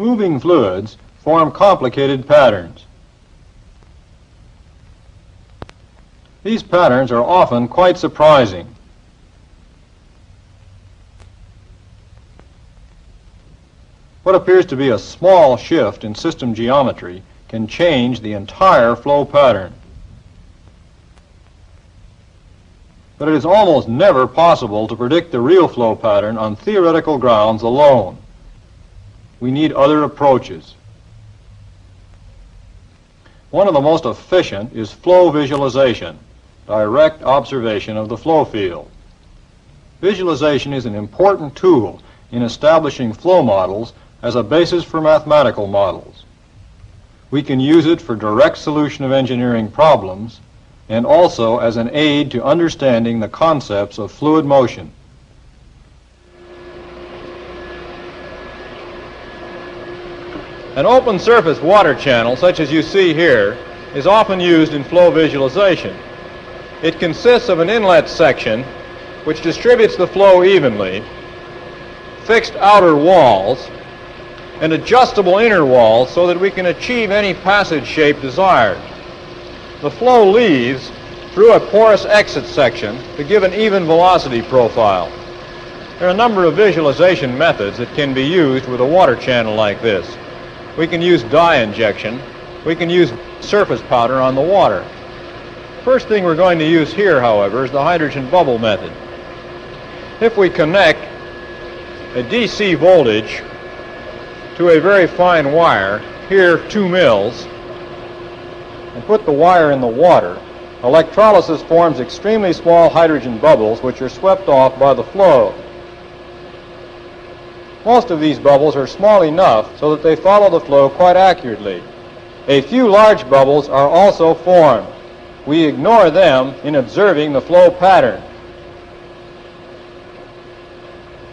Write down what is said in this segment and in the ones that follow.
Moving fluids form complicated patterns. These patterns are often quite surprising. What appears to be a small shift in system geometry can change the entire flow pattern. But it is almost never possible to predict the real flow pattern on theoretical grounds alone. We need other approaches. One of the most efficient is flow visualization, direct observation of the flow field. Visualization is an important tool in establishing flow models as a basis for mathematical models. We can use it for direct solution of engineering problems and also as an aid to understanding the concepts of fluid motion. An open surface water channel, such as you see here, is often used in flow visualization. It consists of an inlet section which distributes the flow evenly, fixed outer walls, and adjustable inner walls so that we can achieve any passage shape desired. The flow leaves through a porous exit section to give an even velocity profile. There are a number of visualization methods that can be used with a water channel like this. We can use dye injection. We can use surface powder on the water. First thing we're going to use here, however, is the hydrogen bubble method. If we connect a DC voltage to a very fine wire, here 2 mils, and put the wire in the water, electrolysis forms extremely small hydrogen bubbles which are swept off by the flow. Most of these bubbles are small enough so that they follow the flow quite accurately. A few large bubbles are also formed. We ignore them in observing the flow pattern.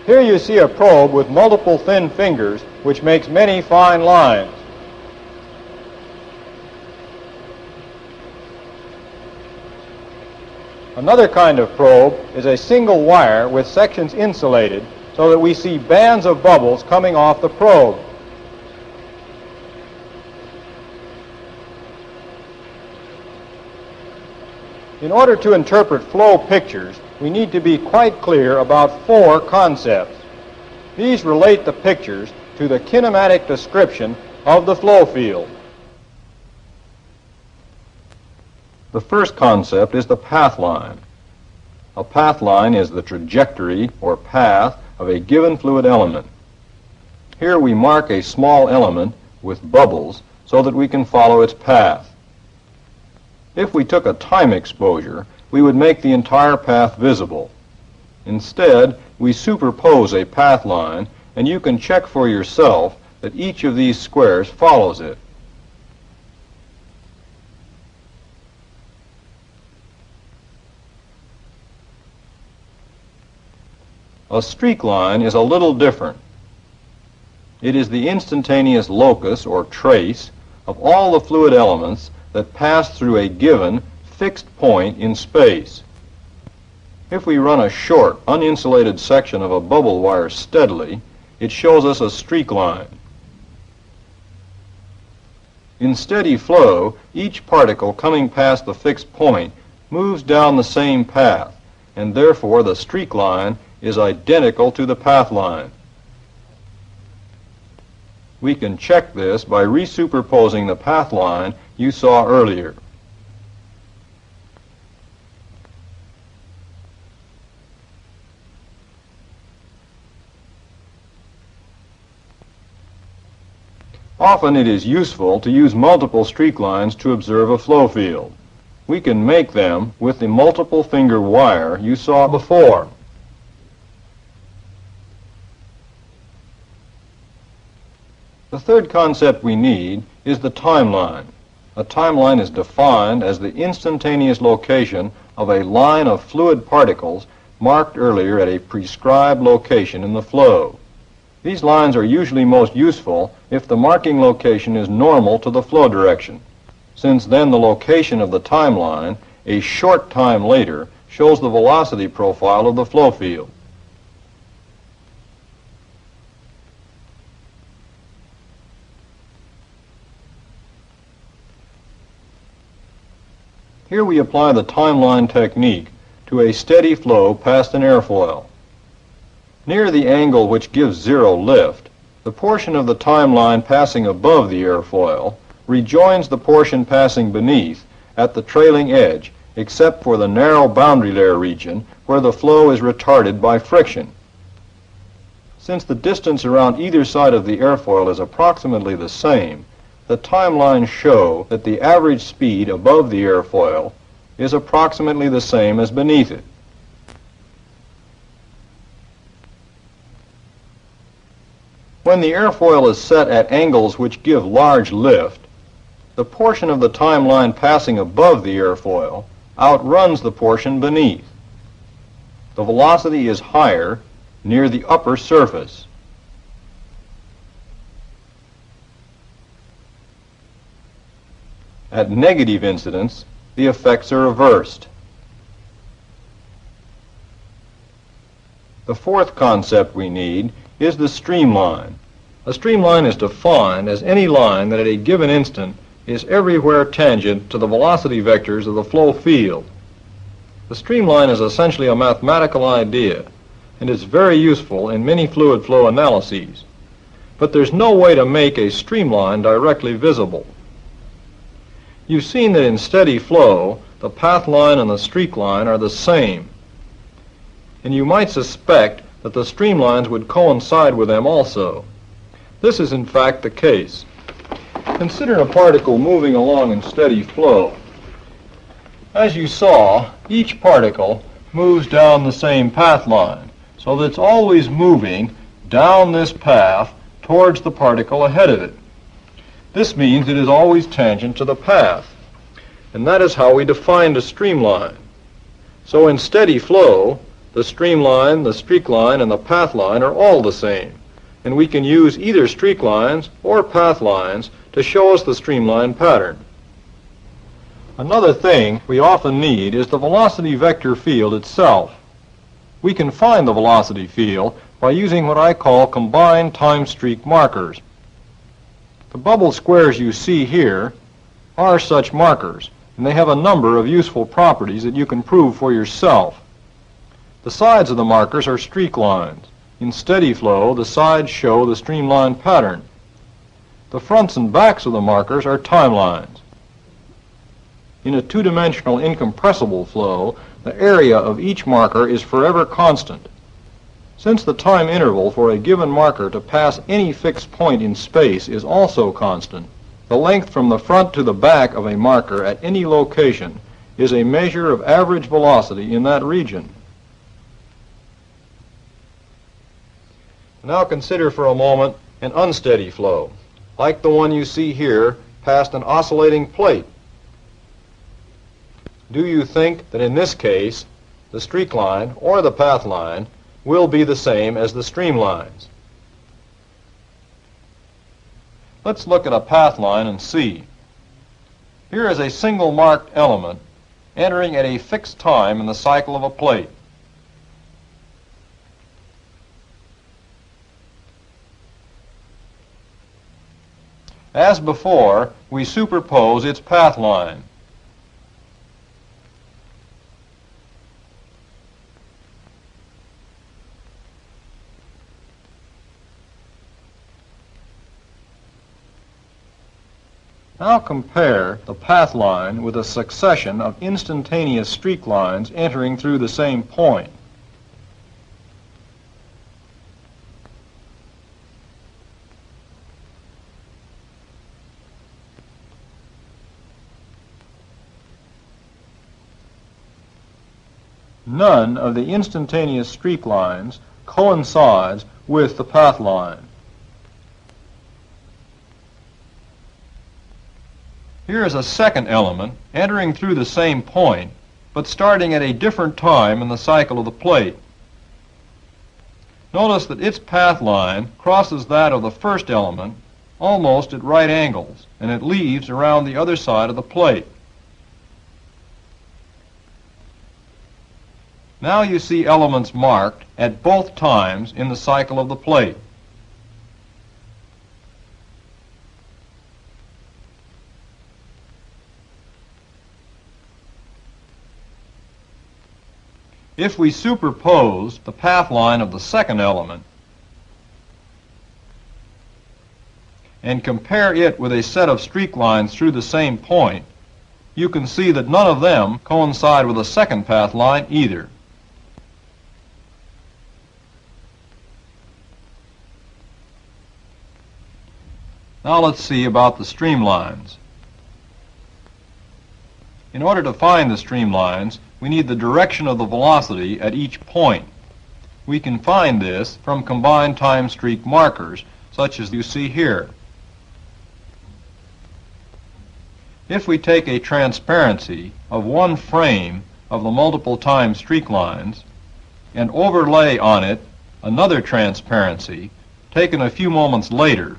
Here you see a probe with multiple thin fingers which makes many fine lines. Another kind of probe is a single wire with sections insulated so that we see bands of bubbles coming off the probe. In order to interpret flow pictures, we need to be quite clear about 4 concepts. These relate the pictures to the kinematic description of the flow field. The first concept is the path line. A path line is the trajectory or path of a given fluid element. Here we mark a small element with bubbles so that we can follow its path. If we took a time exposure, we would make the entire path visible. Instead, we superpose a path line, and you can check for yourself that each of these squares follows it. A streak line is a little different. It is the instantaneous locus or trace of all the fluid elements that pass through a given fixed point in space. If we run a short, uninsulated section of a bubble wire steadily, it shows us a streak line. In steady flow, each particle coming past the fixed point moves down the same path, and therefore the streak line is identical to the path line. We can check this by resuperposing the path line you saw earlier. Often it is useful to use multiple streak lines to observe a flow field. We can make them with the multiple finger wire you saw before. The third concept we need is the timeline. A timeline is defined as the instantaneous location of a line of fluid particles marked earlier at a prescribed location in the flow. These lines are usually most useful if the marking location is normal to the flow direction, since then the location of the timeline, a short time later, shows the velocity profile of the flow field. Here we apply the timeline technique to a steady flow past an airfoil. Near the angle which gives zero lift, the portion of the timeline passing above the airfoil rejoins the portion passing beneath at the trailing edge, except for the narrow boundary layer region where the flow is retarded by friction. Since the distance around either side of the airfoil is approximately the same, the timelines show that the average speed above the airfoil is approximately the same as beneath it. When the airfoil is set at angles which give large lift, the portion of the timeline passing above the airfoil outruns the portion beneath. The velocity is higher near the upper surface. At negative incidence, the effects are reversed. The fourth concept we need is the streamline. A streamline is defined as any line that at a given instant is everywhere tangent to the velocity vectors of the flow field. The streamline is essentially a mathematical idea and is very useful in many fluid flow analyses. But there's no way to make a streamline directly visible. You've seen that in steady flow, the path line and the streak line are the same. And you might suspect that the streamlines would coincide with them also. This is in fact the case. Consider a particle moving along in steady flow. As you saw, each particle moves down the same path line, so that it's always moving down this path towards the particle ahead of it. This means it is always tangent to the path, and that is how we defined a streamline. So in steady flow, the streamline, the streak line, and the path line are all the same, and we can use either streak lines or path lines to show us the streamline pattern. Another thing we often need is the velocity vector field itself. We can find the velocity field by using what I call combined time streak markers. The bubble squares you see here are such markers, and they have a number of useful properties that you can prove for yourself. The sides of the markers are streak lines. In steady flow, the sides show the streamline pattern. The fronts and backs of the markers are timelines. In a two-dimensional incompressible flow, the area of each marker is forever constant. Since the time interval for a given marker to pass any fixed point in space is also constant, the length from the front to the back of a marker at any location is a measure of average velocity in that region. Now consider for a moment an unsteady flow, like the one you see here past an oscillating plate. Do you think that in this case the streak line or the path line will be the same as the streamlines? Let's look at a path line and see. Here is a single marked element entering at a fixed time in the cycle of a plate. As before, we superpose its path line. Now compare the path line with a succession of instantaneous streak lines entering through the same point. None of the instantaneous streak lines coincides with the path line. Here is a second element entering through the same point, but starting at a different time in the cycle of the plate. Notice that its path line crosses that of the first element almost at right angles, and it leaves around the other side of the plate. Now you see elements marked at both times in the cycle of the plate. If we superpose the path line of the second element and compare it with a set of streak lines through the same point, you can see that none of them coincide with the second path line either. Now let's see about the streamlines. In order to find the streamlines, we need the direction of the velocity at each point. We can find this from combined time streak markers, such as you see here. If we take a transparency of one frame of the multiple time streak lines and overlay on it another transparency taken a few moments later,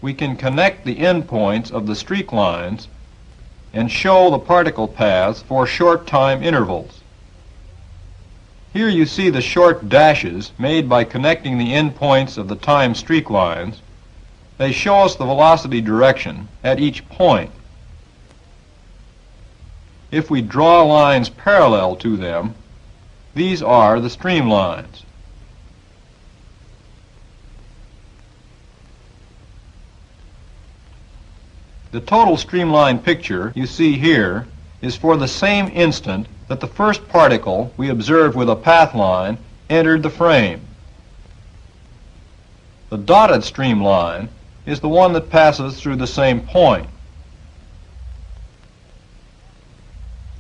we can connect the endpoints of the streak lines and show the particle paths for short time intervals. Here you see the short dashes made by connecting the endpoints of the time streak lines. They show us the velocity direction at each point. If we draw lines parallel to them, these are the streamlines. The total streamline picture you see here is for the same instant that the first particle we observed with a path line entered the frame. The dotted streamline is the one that passes through the same point.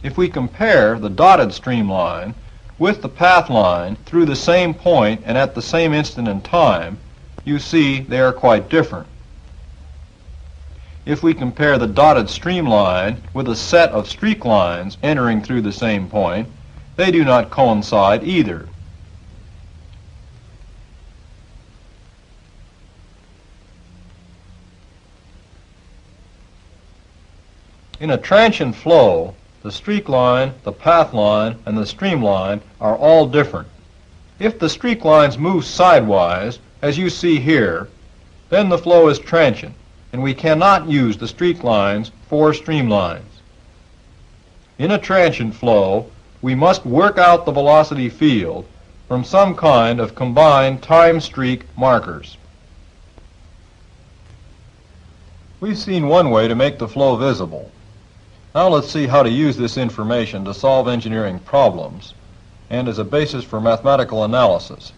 If we compare the dotted streamline with the path line through the same point and at the same instant in time, you see they are quite different. If we compare the dotted streamline with a set of streak lines entering through the same point, they do not coincide either. In a transient flow, the streak line, the path line, and the streamline are all different. If the streak lines move sidewise, as you see here, then the flow is transient, and we cannot use the streak lines for streamlines. In a transient flow, we must work out the velocity field from some kind of combined time streak markers. We've seen one way to make the flow visible. Now let's see how to use this information to solve engineering problems and as a basis for mathematical analysis.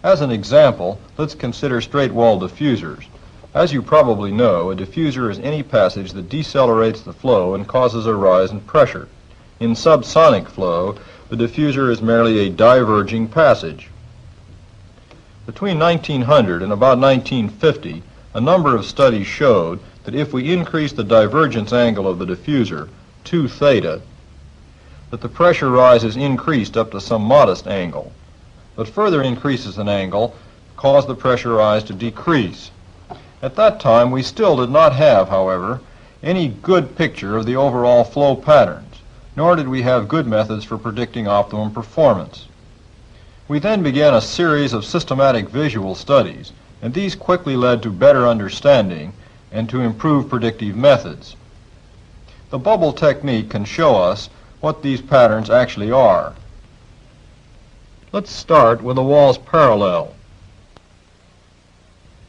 As an example, let's consider straight-wall diffusers. As you probably know, a diffuser is any passage that decelerates the flow and causes a rise in pressure. In subsonic flow, the diffuser is merely a diverging passage. Between 1900 and about 1950, a number of studies showed that if we increase the divergence angle of the diffuser 2 theta, that the pressure rise is increased up to some modest angle. But further increases in angle cause the pressure rise to decrease. At that time, we still did not have, however, any good picture of the overall flow patterns, nor did we have good methods for predicting optimum performance. We then began a series of systematic visual studies, and these quickly led to better understanding and to improved predictive methods. The bubble technique can show us what these patterns actually are. Let's start with the walls parallel.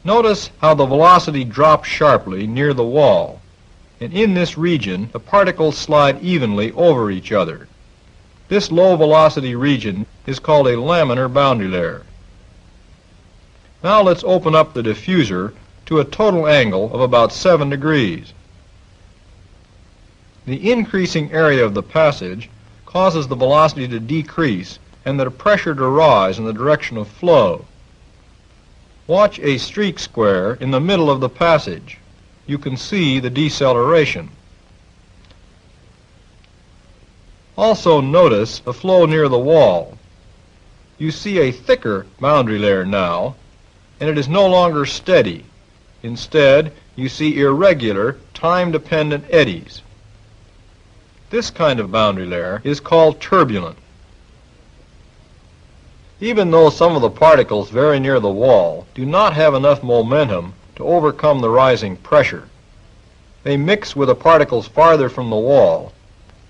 Notice how the velocity drops sharply near the wall, and in this region the particles slide evenly over each other. This low velocity region is called a laminar boundary layer. Now let's open up the diffuser to a total angle of about 7 degrees. The increasing area of the passage causes the velocity to decrease and the pressure to rise in the direction of flow. Watch a streak square in the middle of the passage. You can see the deceleration. Also notice the flow near the wall. You see a thicker boundary layer now, and it is no longer steady. Instead, you see irregular, time-dependent eddies. This kind of boundary layer is called turbulent. Even though some of the particles very near the wall do not have enough momentum to overcome the rising pressure, they mix with the particles farther from the wall,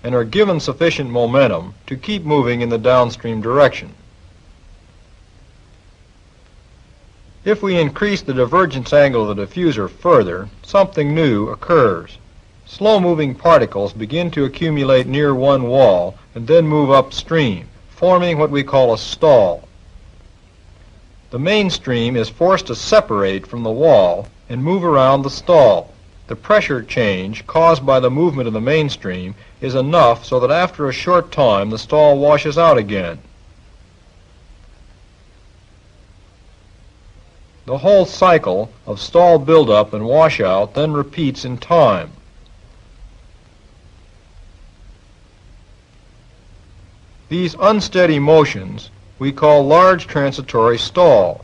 and are given sufficient momentum to keep moving in the downstream direction. If we increase the divergence angle of the diffuser further, something new occurs. Slow-moving particles begin to accumulate near one wall and then move upstream, forming what we call a stall. The mainstream is forced to separate from the wall and move around the stall. The pressure change caused by the movement of the mainstream is enough so that after a short time the stall washes out again. The whole cycle of stall buildup and washout then repeats in time. These unsteady motions we call large transitory stall.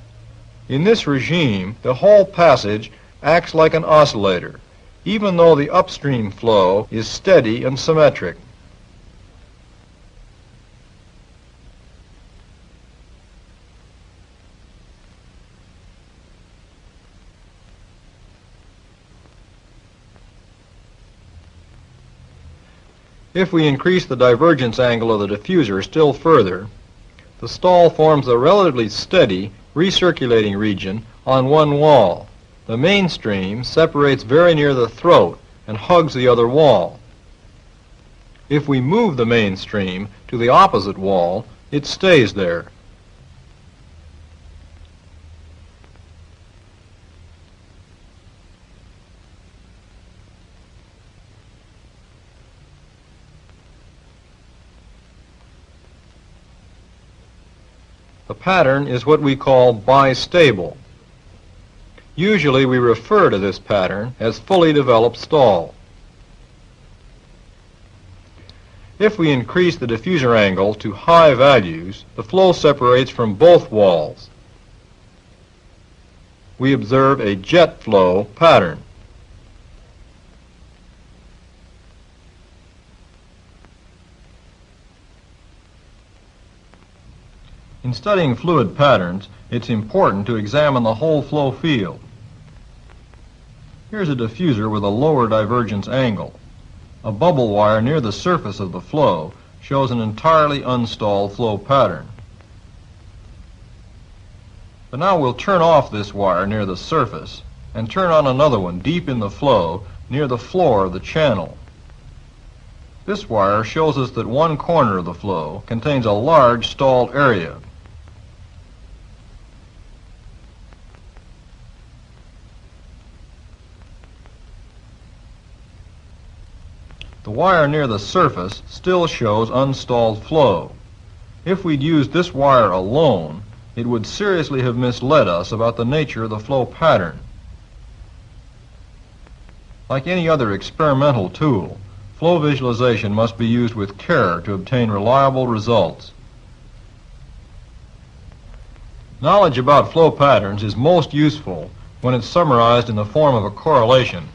In this regime, the whole passage acts like an oscillator, even though the upstream flow is steady and symmetric. If we increase the divergence angle of the diffuser still further, the stall forms a relatively steady recirculating region on one wall. The mainstream separates very near the throat and hugs the other wall. If we move the mainstream to the opposite wall, it stays there. The pattern is what we call bistable. Usually we refer to this pattern as fully developed stall. If we increase the diffuser angle to high values, the flow separates from both walls. We observe a jet flow pattern. In studying fluid patterns, it's important to examine the whole flow field. Here's a diffuser with a lower divergence angle. A bubble wire near the surface of the flow shows an entirely unstalled flow pattern. But now we'll turn off this wire near the surface and turn on another one deep in the flow near the floor of the channel. This wire shows us that one corner of the flow contains a large stalled area. The wire near the surface still shows unstalled flow. If we'd used this wire alone, it would seriously have misled us about the nature of the flow pattern. Like any other experimental tool, flow visualization must be used with care to obtain reliable results. Knowledge about flow patterns is most useful when it's summarized in the form of a correlation.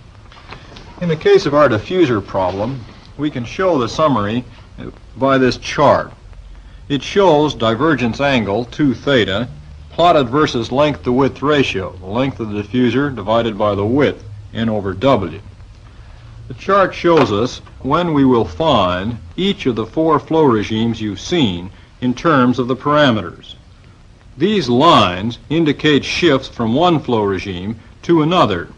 In the case of our diffuser problem, we can show the summary by this chart. It shows divergence angle 2 theta plotted versus length to width ratio, the length of the diffuser divided by the width, N over W. The chart shows us when we will find each of the 4 flow regimes you've seen in terms of the parameters. These lines indicate shifts from one flow regime to another.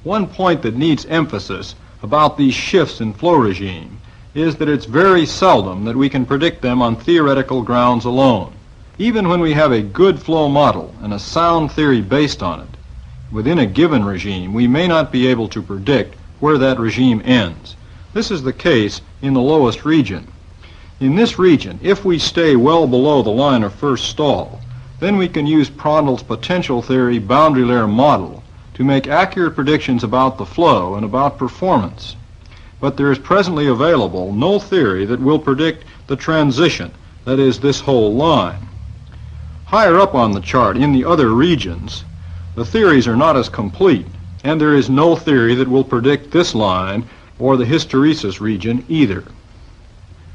One point that needs emphasis about these shifts in flow regime is that it's very seldom that we can predict them on theoretical grounds alone. Even when we have a good flow model and a sound theory based on it, within a given regime we may not be able to predict where that regime ends. This is the case in the lowest region. In this region, if we stay well below the line of first stall, then we can use Prandtl's potential theory boundary layer model to make accurate predictions about the flow and about performance. But there is presently available no theory that will predict the transition, that is, this whole line. Higher up on the chart, in the other regions, the theories are not as complete, and there is no theory that will predict this line or the hysteresis region either.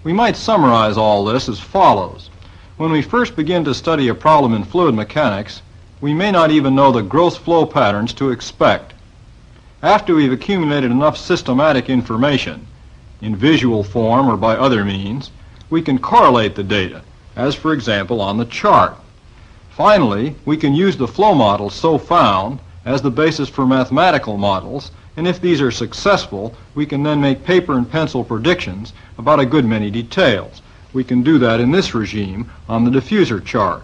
We might summarize all this as follows. When we first begin to study a problem in fluid mechanics, we may not even know the gross flow patterns to expect. After we've accumulated enough systematic information, in visual form or by other means, we can correlate the data, as for example on the chart. Finally, we can use the flow models so found as the basis for mathematical models, and if these are successful, we can then make paper and pencil predictions about a good many details. We can do that in this regime on the diffuser chart.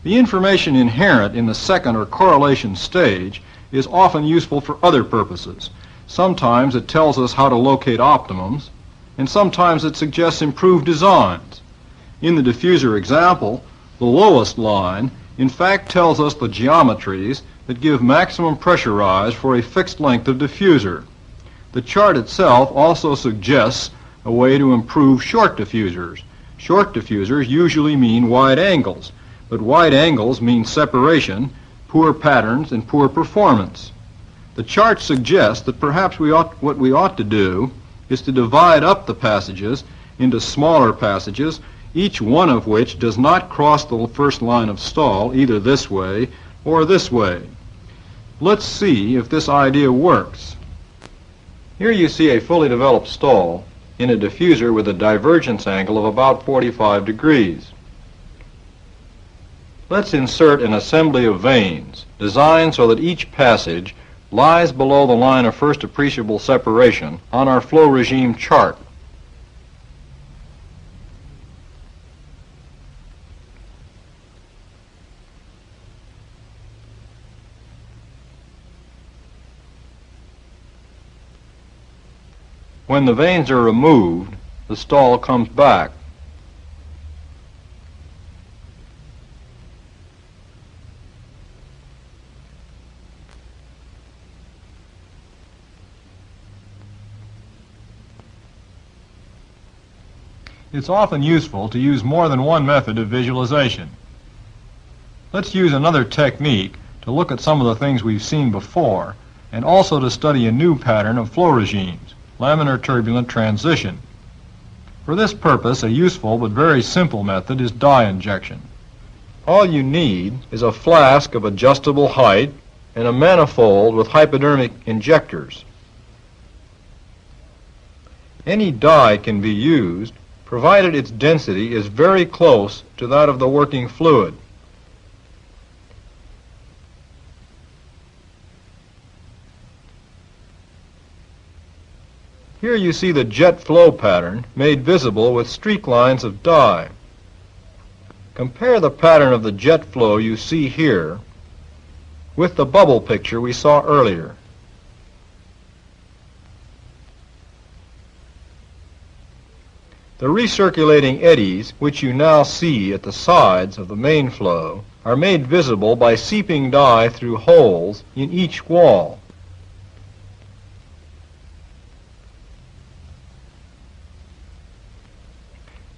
The information inherent in the second or correlation stage is often useful for other purposes. Sometimes it tells us how to locate optimums, and sometimes it suggests improved designs. In the diffuser example, the lowest line in fact tells us the geometries that give maximum pressure rise for a fixed length of diffuser. The chart itself also suggests a way to improve short diffusers. Short diffusers usually mean wide angles, but wide angles mean separation, poor patterns, and poor performance. The chart suggests that perhaps what we ought to do is to divide up the passages into smaller passages, each one of which does not cross the first line of stall either this way or this way. Let's see if this idea works. Here you see a fully developed stall in a diffuser with a divergence angle of about 45 degrees. Let's insert an assembly of vanes designed so that each passage lies below the line of first appreciable separation on our flow regime chart. When the vanes are removed, the stall comes back. It's often useful to use more than one method of visualization. Let's use another technique to look at some of the things we've seen before, and also to study a new pattern of flow regimes, laminar turbulent transition. For this purpose, a useful but very simple method is dye injection. All you need is a flask of adjustable height and a manifold with hypodermic injectors. Any dye can be used provided its density is very close to that of the working fluid. Here you see the jet flow pattern made visible with streak lines of dye. Compare the pattern of the jet flow you see here with the bubble picture we saw earlier. The recirculating eddies, which you now see at the sides of the main flow, are made visible by seeping dye through holes in each wall.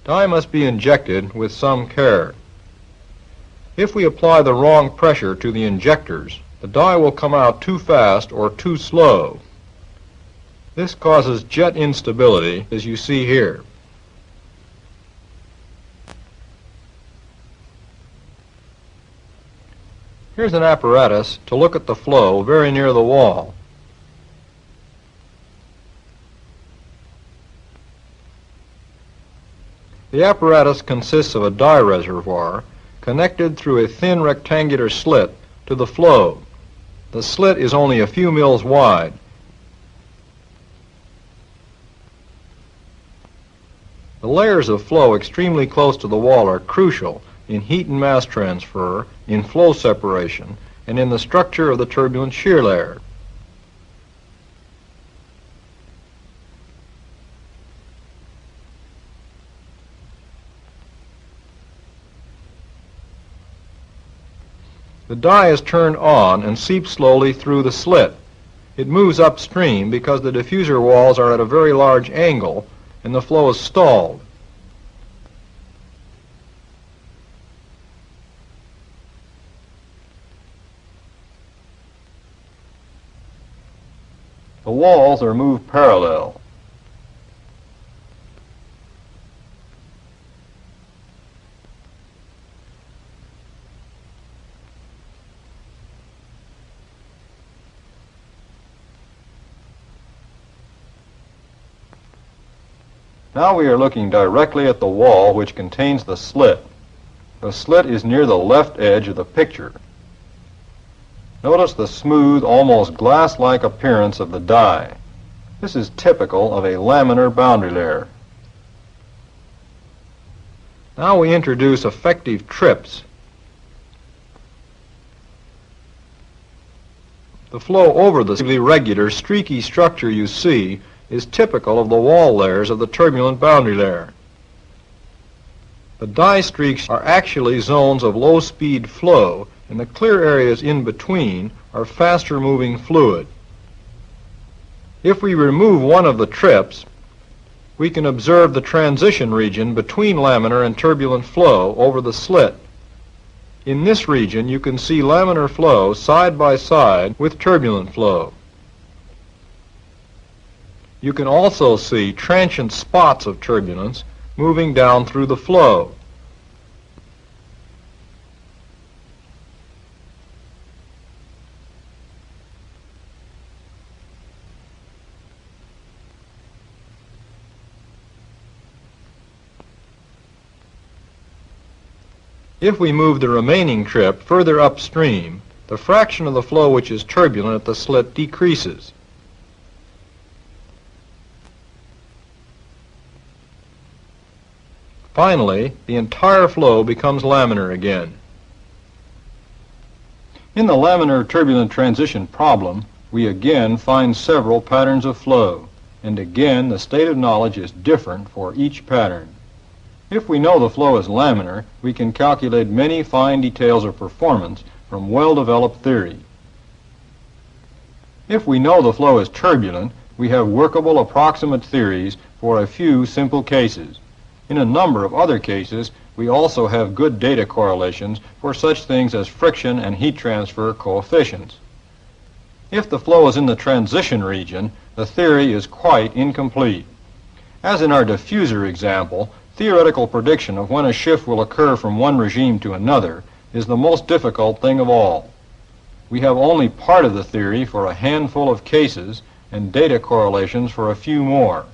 Dye must be injected with some care. If we apply the wrong pressure to the injectors, the dye will come out too fast or too slow. This causes jet instability, as you see here. Here's an apparatus to look at the flow very near the wall. The apparatus consists of a dye reservoir connected through a thin rectangular slit to the flow. The slit is only a few mils wide. The layers of flow extremely close to the wall are crucial in heat and mass transfer, in flow separation, and in the structure of the turbulent shear layer. The dye is turned on and seeps slowly through the slit. It moves upstream because the diffuser walls are at a very large angle and the flow is stalled. The walls are moved parallel. Now we are looking directly at the wall which contains the slit. The slit is near the left edge of the picture. Notice the smooth, almost glass-like appearance of the dye. This is typical of a laminar boundary layer. Now we introduce effective trips. The flow over the irregular, streaky structure you see is typical of the wall layers of the turbulent boundary layer. The dye streaks are actually zones of low-speed flow, and the clear areas in between are faster-moving fluid. If we remove one of the trips, we can observe the transition region between laminar and turbulent flow over the slit. In this region, you can see laminar flow side by side with turbulent flow. You can also see transient spots of turbulence moving down through the flow. If we move the remaining trip further upstream, the fraction of the flow which is turbulent at the slit decreases. Finally, the entire flow becomes laminar again. In the laminar turbulent transition problem, we again find several patterns of flow, and again the state of knowledge is different for each pattern. If we know the flow is laminar, we can calculate many fine details of performance from well-developed theory. If we know the flow is turbulent, we have workable approximate theories for a few simple cases. In a number of other cases, we also have good data correlations for such things as friction and heat transfer coefficients. If the flow is in the transition region, the theory is quite incomplete. As in our diffuser example, theoretical prediction of when a shift will occur from one regime to another is the most difficult thing of all. We have only part of the theory for a handful of cases and data correlations for a few more.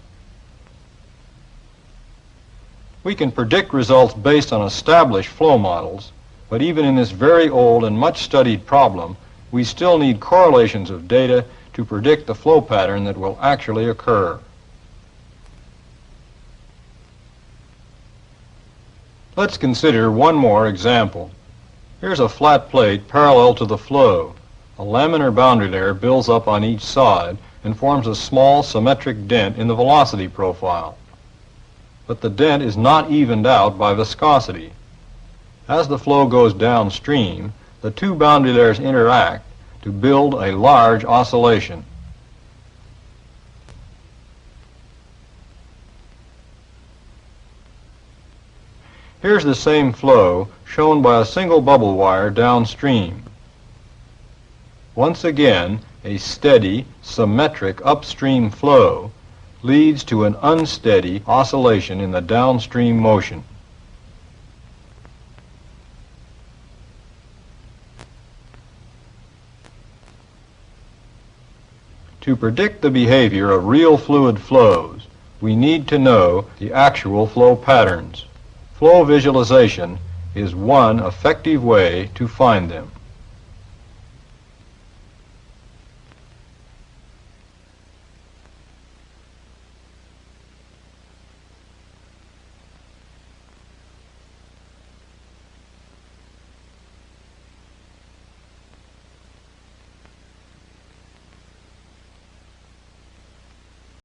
We can predict results based on established flow models, but even in this very old and much studied problem, we still need correlations of data to predict the flow pattern that will actually occur. Let's consider one more example. Here's a flat plate parallel to the flow. A laminar boundary layer builds up on each side and forms a small symmetric dent in the velocity profile. But the dent is not evened out by viscosity. As the flow goes downstream, the two boundary layers interact to build a large oscillation. Here's the same flow shown by a single bubble wire downstream. Once again, a steady, symmetric upstream flow leads to an unsteady oscillation in the downstream motion. To predict the behavior of real fluid flows, we need to know the actual flow patterns. Flow visualization is one effective way to find them.